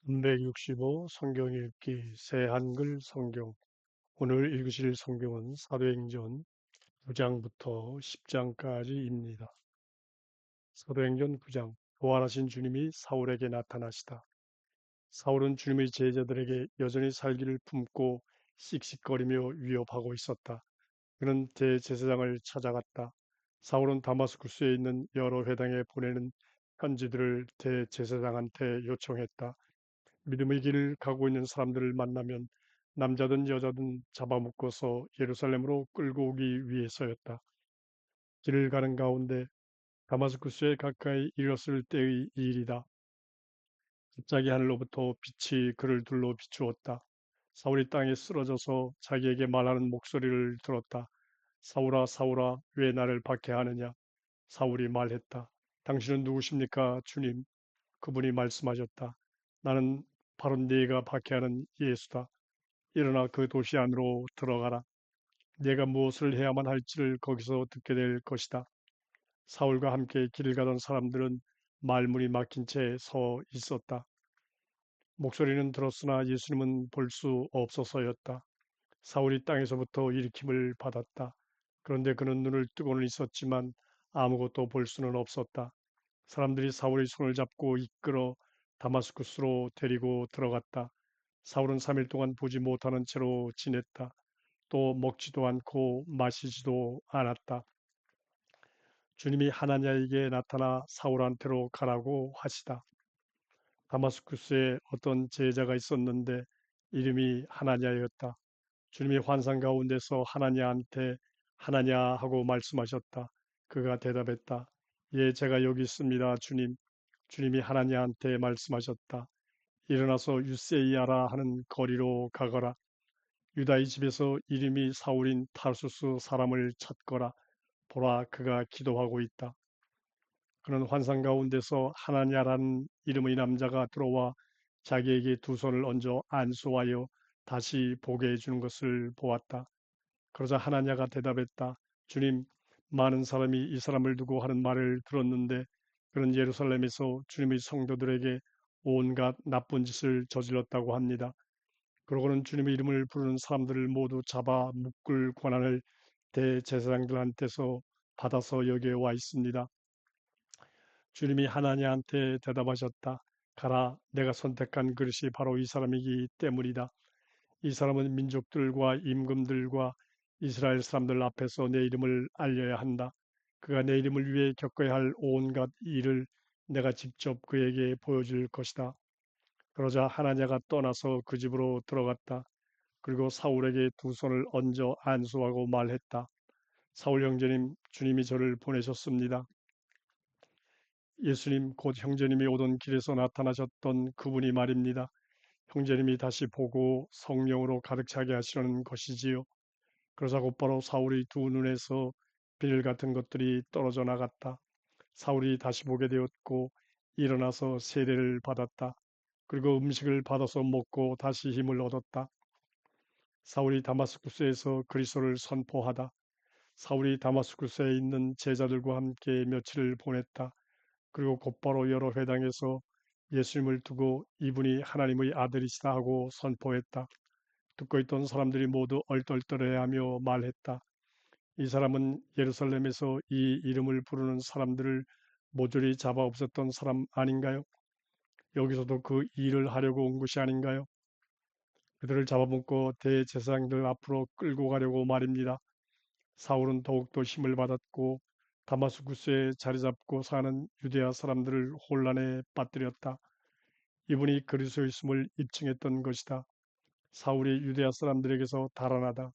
365 성경 읽기 새 한글 성경. 오늘 읽으실 성경은 사도행전 9장부터 10장까지입니다. 사도행전 9장. 부활하신 주님이 사울에게 나타나시다. 사울은 주님의 제자들에게 여전히 살기를 품고 씩씩거리며 위협하고 있었다. 그는 대제사장을 찾아갔다. 사울은 다마스쿠스에 있는 여러 회당에 보내는 편지들을 대제사장한테 요청했다. 믿음의 길을 가고 있는 사람들을 만나면 남자든 여자든 잡아먹고서 예루살렘으로 끌고 오기 위해서였다. 길을 가는 가운데 다마스쿠스에 가까이 이르렀을 때의 일이다. 갑자기 하늘로부터 빛이 그를 둘러 비추었다. 사울이 땅에 쓰러져서 자기에게 말하는 목소리를 들었다. 사울아, 사울아, 왜 나를 박해하느냐? 사울이 말했다. 당신은 누구십니까, 주님? 그분이 말씀하셨다. 나는 바로 네가 박해하는 예수다. 일어나 그 도시 안으로 들어가라. 네가 무엇을 해야만 할지를 거기서 듣게 될 것이다. 사울과 함께 길 가던 사람들은 말문이 막힌 채 서 있었다. 목소리는 들었으나 예수님은 볼 수 없어서였다. 사울이 땅에서부터 일으킴을 받았다. 그런데 그는 눈을 뜨고는 있었지만 아무것도 볼 수는 없었다. 사람들이 사울의 손을 잡고 이끌어 다마스쿠스로 데리고 들어갔다. 사울은 3일 동안 보지 못하는 채로 지냈다. 또 먹지도 않고 마시지도 않았다. 주님이 하나냐에게 나타나 사울한테로 가라고 하시다. 다마스쿠스에 어떤 제자가 있었는데 이름이 하나냐였다. 주님이 환상 가운데서 하나냐한테 하나냐 하고 말씀하셨다. 그가 대답했다. 예, 제가 여기 있습니다, 주님. 주님이 하나냐한테 말씀하셨다. 일어나서 유세이아라 하는 거리로 가거라. 유다의 집에서 이름이 사울인 타르수스 사람을 찾거라. 보라, 그가 기도하고 있다. 그는 환상 가운데서 하나냐라는 이름의 남자가 들어와 자기에게 두 손을 얹어 안수하여 다시 보게 해주는 것을 보았다. 그러자 하나냐가 대답했다. 주님, 많은 사람이 이 사람을 두고 하는 말을 들었는데 그는 예루살렘에서 주님의 성도들에게 온갖 나쁜 짓을 저질렀다고 합니다. 그러고는 주님의 이름을 부르는 사람들을 모두 잡아 묶을 권한을 대제사장들한테서 받아서 여기에 와 있습니다. 주님이 하나님한테 대답하셨다. 가라, 내가 선택한 그릇이 바로 이 사람이기 때문이다. 이 사람은 민족들과 임금들과 이스라엘 사람들 앞에서 내 이름을 알려야 한다. 그가 내 이름을 위해 겪어야 할 온갖 일을 내가 직접 그에게 보여줄 것이다. 그러자 하나냐가 떠나서 그 집으로 들어갔다. 그리고 사울에게 두 손을 얹어 안수하고 말했다. 사울 형제님, 주님이 저를 보내셨습니다. 예수님, 곧 형제님이 오던 길에서 나타나셨던 그분이 말입니다. 형제님이 다시 보고 성령으로 가득 차게 하시려는 것이지요. 그러자 곧바로 사울의 두 눈에서 비늘 같은 것들이 떨어져 나갔다. 사울이 다시 보게 되었고 일어나서 세례를 받았다. 그리고 음식을 받아서 먹고 다시 힘을 얻었다. 사울이 다마스쿠스에서 그리스도를 선포하다. 사울이 다마스쿠스에 있는 제자들과 함께 며칠을 보냈다. 그리고 곧바로 여러 회당에서 예수님을 두고 이분이 하나님의 아들이시다 하고 선포했다. 듣고 있던 사람들이 모두 얼떨떨해하며 말했다. 이 사람은 예루살렘에서 이 이름을 부르는 사람들을 모조리 잡아 없앴던 사람 아닌가요? 여기서도 그 일을 하려고 온 것이 아닌가요? 그들을 잡아먹고 대제사장들 앞으로 끌고 가려고 말입니다. 사울은 더욱더 힘을 받았고 다마스쿠스에 자리 잡고 사는 유대아 사람들을 혼란에 빠뜨렸다. 이분이 그리스도였음을 입증했던 것이다. 사울이 유대아 사람들에게서 달아나다.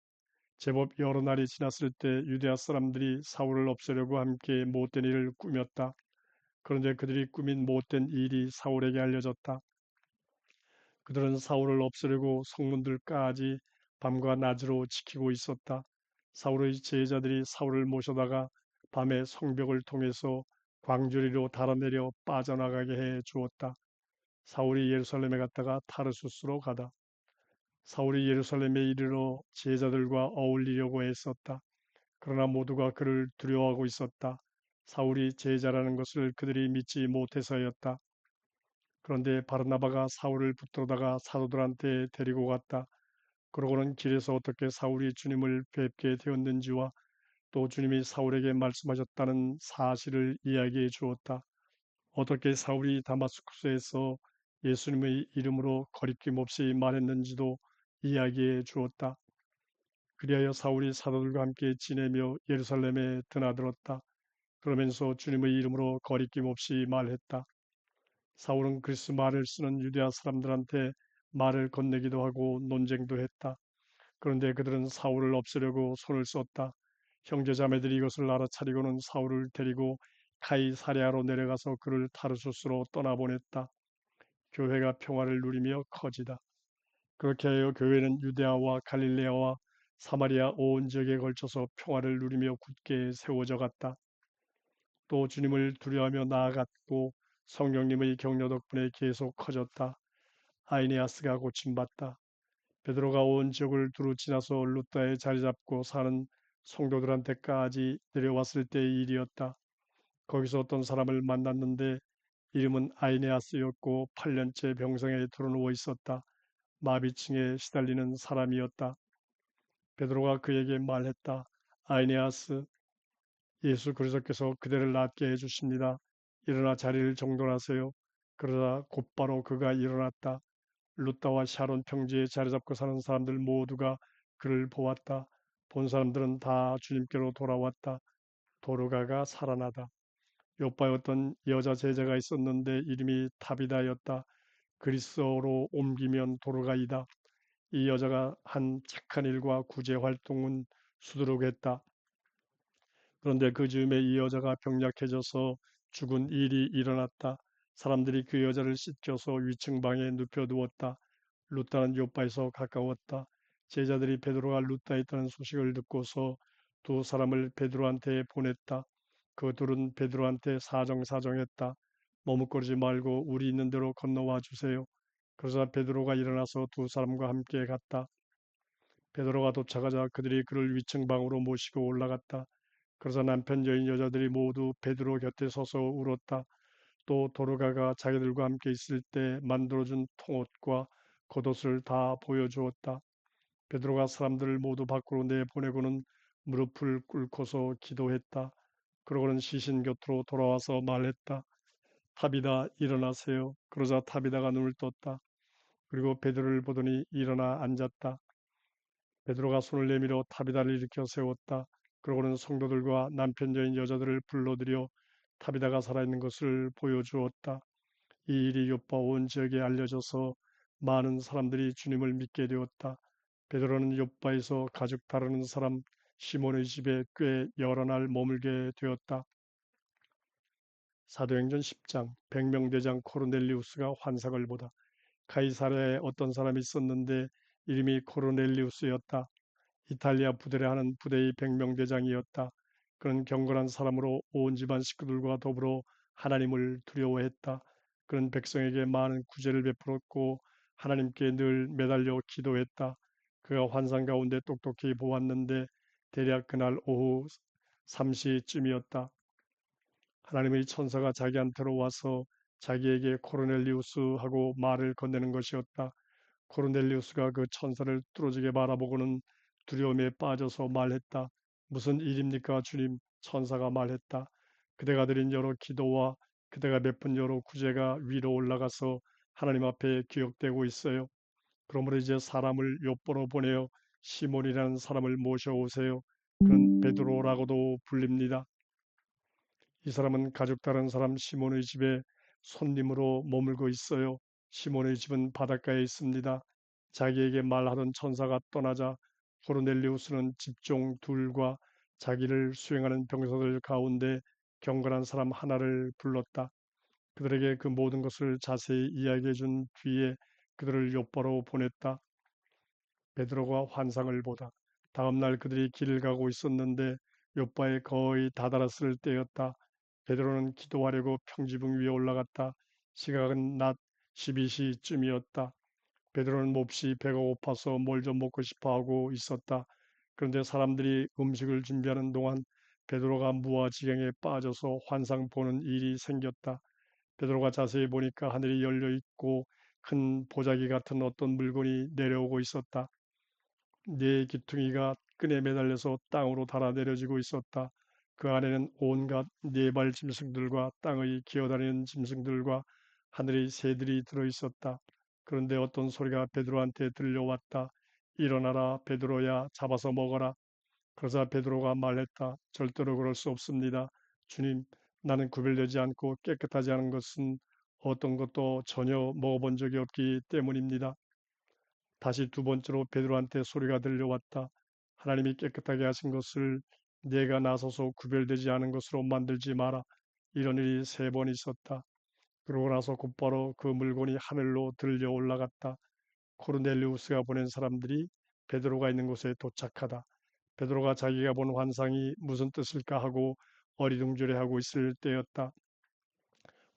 제법 여러 날이 지났을 때 유대아 사람들이 사울을 없애려고 함께 못된 일을 꾸몄다. 그런데 그들이 꾸민 못된 일이 사울에게 알려졌다. 그들은 사울을 없애려고 성문들까지 밤과 낮으로 지키고 있었다. 사울의 제자들이 사울을 모셔다가 밤에 성벽을 통해서 광주리로 달아내려 빠져나가게 해 주었다. 사울이 예루살렘에 갔다가 타르수스로 가다. 사울이 예루살렘에 이르러 제자들과 어울리려고 했었다. 그러나 모두가 그를 두려워하고 있었다. 사울이 제자라는 것을 그들이 믿지 못해서였다. 그런데 바르나바가 사울을 붙들어다가 사도들한테 데리고 갔다. 그러고는 길에서 어떻게 사울이 주님을 뵙게 되었는지와 또 주님이 사울에게 말씀하셨다는 사실을 이야기해 주었다. 어떻게 사울이 다마스쿠스에서 예수님의 이름으로 거리낌 없이 말했는지도 이야기해 주었다. 그리하여 사울이 사도들과 함께 지내며 예루살렘에 드나들었다. 그러면서 주님의 이름으로 거리낌 없이 말했다. 사울은 그리스 말을 쓰는 유대아 사람들한테 말을 건네기도 하고 논쟁도 했다. 그런데 그들은 사울을 없애려고 손을 썼다. 형제자매들이 이것을 알아차리고는 사울을 데리고 카이사랴로 내려가서 그를 타르수스로 떠나보냈다. 교회가 평화를 누리며 커지다. 그렇게 하여 교회는 유대아와 갈릴레아와 사마리아 온 지역에 걸쳐서 평화를 누리며 굳게 세워져 갔다. 또 주님을 두려워하며 나아갔고 성령님의 격려 덕분에 계속 커졌다. 아이네아스가 고침받다. 베드로가 온 지역을 두루 지나서 루다에 자리 잡고 사는 성도들한테까지 내려왔을 때의 일이었다. 거기서 어떤 사람을 만났는데 이름은 아이네아스였고 8년째 병상에 드러누워 있었다. 마비층에 시달리는 사람이었다. 베드로가 그에게 말했다. 아이네아스, 예수 그리스도께서 그대를 낫게 해주십니다. 일어나 자리를 정돈하세요. 그러자 곧바로 그가 일어났다. 루타와 샤론 평지에 자리 잡고 사는 사람들 모두가 그를 보았다. 본 사람들은 다 주님께로 돌아왔다. 도르가가 살아나다. 요바에 어떤 여자 제자가 있었는데 이름이 타비다였다. 그리스어로 옮기면 도르가이다. 이 여자가 한 착한 일과 구제 활동은 수두룩했다. 그런데 그 즈음에 이 여자가 병약해져서 죽은 일이 일어났다. 사람들이 그 여자를 씻겨서 위층 방에 눕혀두었다. 루타는 요바에서 가까웠다. 제자들이 베드로가 루타에 있다는 소식을 듣고서 두 사람을 베드로한테 보냈다. 그 둘은 베드로한테 사정사정했다. 머뭇거리지 말고 우리 있는 대로 건너와 주세요. 그러자 베드로가 일어나서 두 사람과 함께 갔다. 베드로가 도착하자 그들이 그를 위층 방으로 모시고 올라갔다. 그러자 남편 여인 여자들이 모두 베드로 곁에 서서 울었다. 또 도르가가 자기들과 함께 있을 때 만들어준 통옷과 겉옷을 다 보여주었다. 베드로가 사람들을 모두 밖으로 내보내고는 무릎을 꿇고서 기도했다. 그러고는 시신 곁으로 돌아와서 말했다. 타비다 일어나세요. 그러자 타비다가 눈을 떴다. 그리고 베드로를 보더니 일어나 앉았다. 베드로가 손을 내밀어 타비다를 일으켜 세웠다. 그러고는 성도들과 남편 여인 여자들을 불러들여 타비다가 살아있는 것을 보여주었다. 이 일이 요파 온 지역에 알려져서 많은 사람들이 주님을 믿게 되었다. 베드로는 요파에서 가죽 다루는 사람 시몬의 집에 꽤 여러 날 머물게 되었다. 사도행전 10장 백명대장 코르넬리우스가 환상을 보다. 카이사랴에 어떤 사람이 있었는데 이름이 코르넬리우스였다. 이탈리아 부대를 하는 부대의 백명대장이었다. 그는 경건한 사람으로 온 집안 식구들과 더불어 하나님을 두려워했다. 그는 백성에게 많은 구제를 베풀었고 하나님께 늘 매달려 기도했다. 그가 환상 가운데 똑똑히 보았는데 대략 그날 오후 3시쯤이었다. 하나님의 천사가 자기한테로 와서 자기에게 코르넬리우스 하고 말을 건네는 것이었다. 코르넬리우스가 그 천사를 뚫어지게 바라보고는 두려움에 빠져서 말했다. 무슨 일입니까, 주님? 천사가 말했다. 그대가 드린 여러 기도와 그대가 베푼 여러 구제가 위로 올라가서 하나님 앞에 기억되고 있어요. 그러므로 이제 사람을 욥보로 보내어 시몬이라는 사람을 모셔오세요. 그는 베드로라고도 불립니다. 이 사람은 가족 다른 사람 시몬의 집에 손님으로 머물고 있어요. 시몬의 집은 바닷가에 있습니다. 자기에게 말하던 천사가 떠나자 코르넬리우스는 집종 둘과 자기를 수행하는 병사들 가운데 경건한 사람 하나를 불렀다. 그들에게 그 모든 것을 자세히 이야기해 준 뒤에 그들을 욥보로 보냈다. 베드로가 환상을 보다. 다음 날 그들이 길을 가고 있었는데 욥바에 거의 다다랐을 때였다. 베드로는 기도하려고 평지붕 위에 올라갔다. 시각은 낮 12시쯤이었다. 베드로는 몹시 배가 고파서 뭘 좀 먹고 싶어 하고 있었다. 그런데 사람들이 음식을 준비하는 동안 베드로가 무아지경에 빠져서 환상 보는 일이 생겼다. 베드로가 자세히 보니까 하늘이 열려 있고 큰 보자기 같은 어떤 물건이 내려오고 있었다. 네 기퉁이가 끈에 매달려서 땅으로 달아 내려지고 있었다. 그 안에는 온갖 네 발 짐승들과 땅의 기어다니는 짐승들과 하늘의 새들이 들어 있었다. 그런데 어떤 소리가 베드로한테 들려왔다. 일어나라, 베드로야, 잡아서 먹어라. 그러자 베드로가 말했다. 절대로 그럴 수 없습니다. 주님, 나는 구별되지 않고 깨끗하지 않은 것은 어떤 것도 전혀 먹어본 적이 없기 때문입니다. 다시 두 번째로 베드로한테 소리가 들려왔다. 하나님이 깨끗하게 하신 것을 내가 나서서 구별되지 않은 것으로 만들지 마라. 이런 일이 세 번 있었다. 그러고 나서 곧바로 그 물건이 하늘로 들려 올라갔다. 코르넬리우스가 보낸 사람들이 베드로가 있는 곳에 도착하다. 베드로가 자기가 본 환상이 무슨 뜻일까 하고 어리둥절해하고 있을 때였다.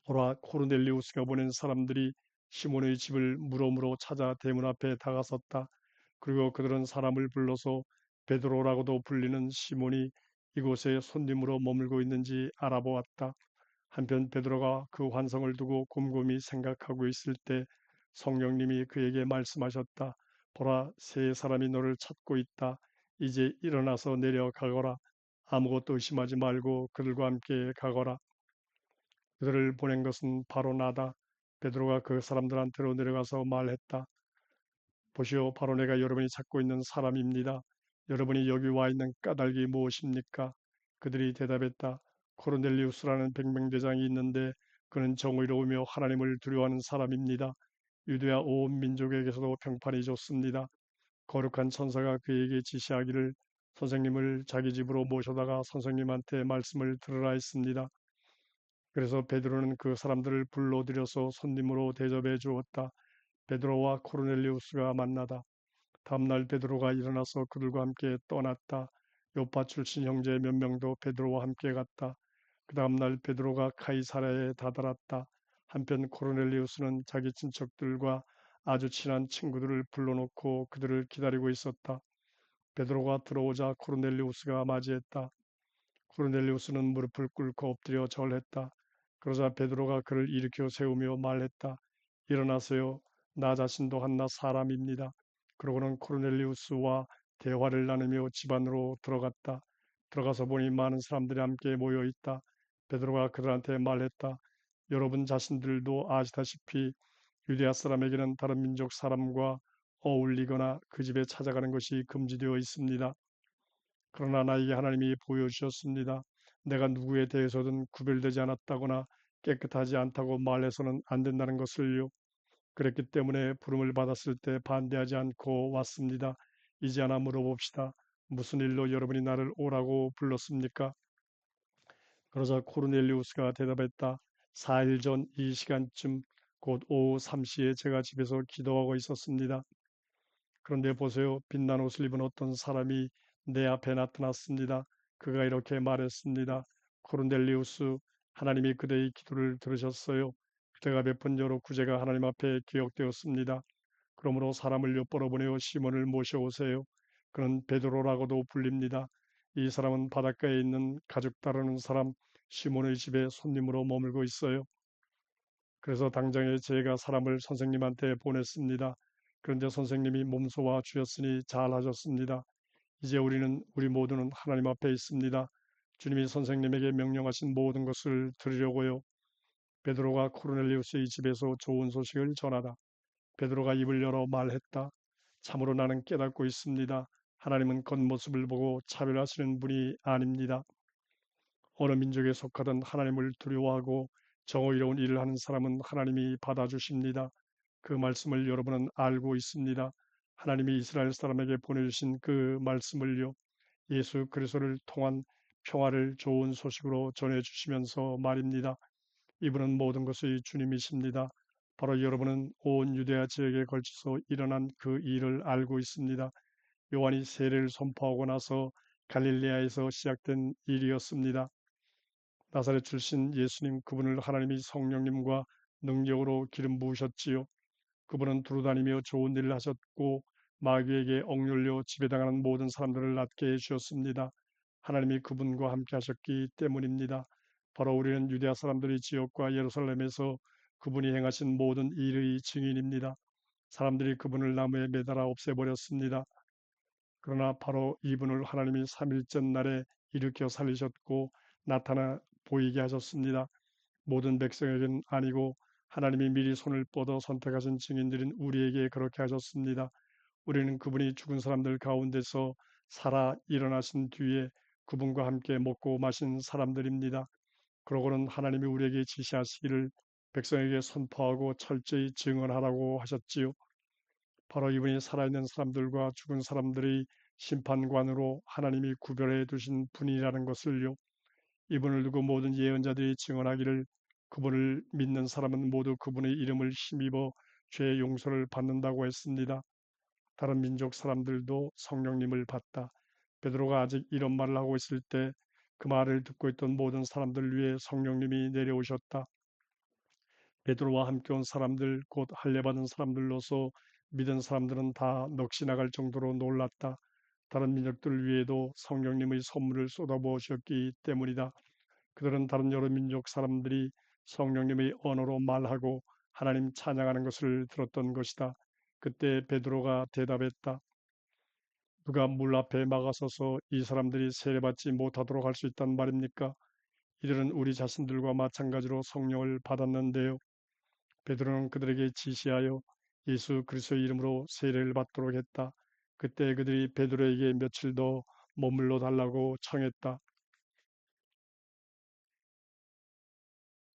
보라, 코르넬리우스가 보낸 사람들이 시몬의 집을 물어물어 찾아 대문 앞에 다가섰다. 그리고 그들은 사람을 불러서 베드로라고도 불리는 시몬이 이곳에 손님으로 머물고 있는지 알아보았다. 한편 베드로가 그 환상을 두고 곰곰이 생각하고 있을 때 성령님이 그에게 말씀하셨다. 보라, 세 사람이 너를 찾고 있다. 이제 일어나서 내려가거라. 아무것도 의심하지 말고 그들과 함께 가거라. 그들을 보낸 것은 바로 나다. 베드로가 그 사람들한테로 내려가서 말했다. 보시오, 바로 내가 여러분이 찾고 있는 사람입니다. 여러분이 여기 와 있는 까닭이 무엇입니까? 그들이 대답했다. 코르넬리우스라는 백명대장이 있는데 그는 정의로우며 하나님을 두려워하는 사람입니다. 유대와 온 민족에게서도 평판이 좋습니다. 거룩한 천사가 그에게 지시하기를 선생님을 자기 집으로 모셔다가 선생님한테 말씀을 들으라 했습니다. 그래서 베드로는 그 사람들을 불러들여서 손님으로 대접해 주었다. 베드로와 코르넬리우스가 만나다. 다음날 베드로가 일어나서 그들과 함께 떠났다. 요파 출신 형제 몇 명도 베드로와 함께 갔다. 그 다음날 베드로가 카이사랴에 다다랐다. 한편 코르넬리우스는 자기 친척들과 아주 친한 친구들을 불러놓고 그들을 기다리고 있었다. 베드로가 들어오자 코르넬리우스가 맞이했다. 코르넬리우스는 무릎을 꿇고 엎드려 절했다. 그러자 베드로가 그를 일으켜 세우며 말했다. 일어나세요. 나 자신도 한낱 사람입니다. 그러고는 코르넬리우스와 대화를 나누며 집 안으로 들어갔다. 들어가서 보니 많은 사람들이 함께 모여 있다. 베드로가 그들한테 말했다. 여러분 자신들도 아시다시피 유대아 사람에게는 다른 민족 사람과 어울리거나 그 집에 찾아가는 것이 금지되어 있습니다. 그러나 나에게 하나님이 보여주셨습니다. 내가 누구에 대해서든 구별되지 않았다거나 깨끗하지 않다고 말해서는 안 된다는 것을요. 그랬기 때문에 부름을 받았을 때 반대하지 않고 왔습니다. 이제 하나 물어봅시다. 무슨 일로 여러분이 나를 오라고 불렀습니까? 그러자 코르넬리우스가 대답했다. 4일 전 이 시간쯤 곧 오후 3시에 제가 집에서 기도하고 있었습니다. 그런데 보세요. 빛난 옷을 입은 어떤 사람이 내 앞에 나타났습니다. 그가 이렇게 말했습니다. 코르넬리우스, 하나님이 그대의 기도를 들으셨어요. 그대가 베푼 여러 구제가 하나님 앞에 기억되었습니다. 그러므로 사람을 엿보러 보내어 시몬을 모셔오세요. 그는 베드로라고도 불립니다. 이 사람은 바닷가에 있는 가죽 다루는 사람 시몬의 집에 손님으로 머물고 있어요. 그래서 당장에 제가 사람을 선생님한테 보냈습니다. 그런데 선생님이 몸소와 주였으니 잘하셨습니다. 이제 우리 모두는 하나님 앞에 있습니다. 주님이 선생님에게 명령하신 모든 것을 들으려고요. 베드로가 코르넬리우스의 집에서 좋은 소식을 전하다. 베드로가 입을 열어 말했다. 참으로 나는 깨닫고 있습니다. 하나님은 겉모습을 보고 차별하시는 분이 아닙니다. 어느 민족에 속하던 하나님을 두려워하고 정의로운 일을 하는 사람은 하나님이 받아주십니다. 그 말씀을 여러분은 알고 있습니다. 하나님이 이스라엘 사람에게 보내주신 그 말씀을요. 예수 그리스도를 통한 평화를 좋은 소식으로 전해주시면서 말입니다. 이분은 모든 것의 주님이십니다. 바로 여러분은 온 유대야 지역에 걸쳐서 일어난 그 일을 알고 있습니다. 요한이 세례를 선포하고 나서 갈릴레아에서 시작된 일이었습니다. 나사렛 출신 예수님 그분을 하나님이 성령님과 능력으로 기름 부으셨지요. 그분은 두루다니며 좋은 일을 하셨고 마귀에게 억눌려 지배당하는 모든 사람들을 낫게 해주셨습니다. 하나님이 그분과 함께 하셨기 때문입니다. 바로 우리는 유대아 사람들의 지역과 예루살렘에서 그분이 행하신 모든 일의 증인입니다. 사람들이 그분을 나무에 매달아 없애버렸습니다. 그러나 바로 이분을 하나님이 3일째 날에 일으켜 살리셨고 나타나 보이게 하셨습니다. 모든 백성에게는 아니고 하나님이 미리 손을 뻗어 선택하신 증인들인 우리에게 그렇게 하셨습니다. 우리는 그분이 죽은 사람들 가운데서 살아 일어나신 뒤에 그분과 함께 먹고 마신 사람들입니다. 그러고는 하나님이 우리에게 지시하시기를 백성에게 선포하고 철저히 증언하라고 하셨지요. 바로 이분이 살아있는 사람들과 죽은 사람들의 심판관으로 하나님이 구별해 두신 분이라는 것을요. 이분을 두고 모든 예언자들이 증언하기를 그분을 믿는 사람은 모두 그분의 이름을 힘입어 죄의 용서를 받는다고 했습니다. 다른 민족 사람들도 성령님을 받다. 베드로가 아직 이런 말을 하고 있을 때 그 말을 듣고 있던 모든 사람들 위해 성령님이 내려오셨다. 베드로와 함께 온 사람들, 곧 할례받은 사람들로서 믿은 사람들은 다 넋이 나갈 정도로 놀랐다. 다른 민족들 위에도 성령님의 선물을 쏟아부으셨기 때문이다. 그들은 다른 여러 민족 사람들이 성령님의 언어로 말하고 하나님 찬양하는 것을 들었던 것이다. 그때 베드로가 대답했다. 누가 물 앞에 막아서서 이 사람들이 세례받지 못하도록 할 수 있단 말입니까? 이들은 우리 자신들과 마찬가지로 성령을 받았는데요. 베드로는 그들에게 지시하여 예수 그리스도의 이름으로 세례를 받도록 했다. 그때 그들이 베드로에게 며칠 더 머물러 달라고 청했다.